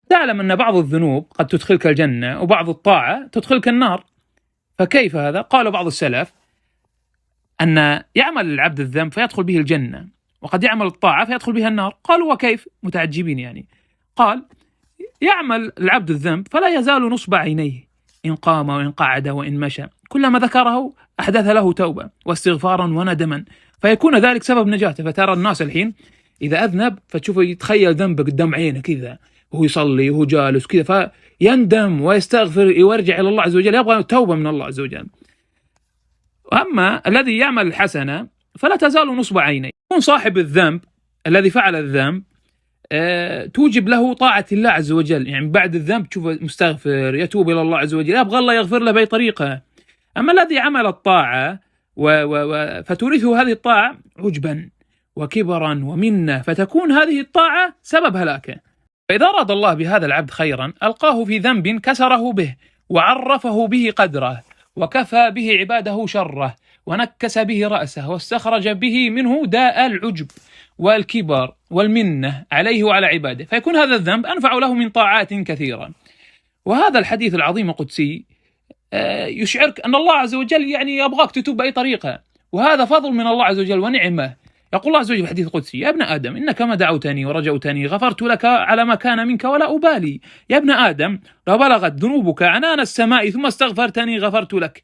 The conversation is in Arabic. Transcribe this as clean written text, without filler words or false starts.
تعلم أن بعض الذنوب قد تدخلك الجنة وبعض الطاعة تدخلك النار، فكيف هذا؟ قال بعض السلف أن يعمل العبد الذنب فيدخل به الجنة، وقد يعمل الطاعة فيدخل بها النار. قالوا وكيف؟ متعجبين يعني. قال يعمل العبد الذنب فلا يزال نصب عينيه إن قام وإن قعد وإن مشى، كلما ذكره أحدث له توبة واستغفارا وندما، فيكون ذلك سبب نجاته. فترى الناس الحين إذا أذنب فتشوفه يتخيل ذنبه قدام عينه كذا وهو يصلي وهو جالس كذا، فيندم ويستغفر ويرجع إلى الله عز وجل، يبغى توبة من الله عز وجل. أما الذي يعمل الحسنة فلا تزال نصب عينيه. يكون صاحب الذنب الذي فعل الذنب توجب له طاعة الله عز وجل، يعني بعد الذنب تشوفه مستغفر يتوب إلى الله عز وجل، يبغى الله يغفر له بأي طريقة. أما الذي عمل الطاعة فتورثه هذه الطاعة عجبا وكبرا ومنة، فتكون هذه الطاعة سبب هلاكه. فإذا أراد الله بهذا العبد خيرا ألقاه في ذنب كسره به وعرفه به قدره وكفى به عباده شره ونكس به رأسه واستخرج به منه داء العجب والكبر والمنة عليه وعلى عباده، فيكون هذا الذنب أنفع له من طاعات كثيرة. وهذا الحديث العظيم القدسي يشعرك أن الله عز وجل يعني يبغاك تتوب بأي طريقة، وهذا فضل من الله عز وجل ونعمة. يقول الله عز وجل في الحديث القدسي: يا ابن آدم إنك ما دعوتني ورجوتني غفرت لك على ما كان منك ولا أبالي. يا ابن آدم لو بلغت ذنوبك عنان السماء ثم استغفرتني غفرت لك.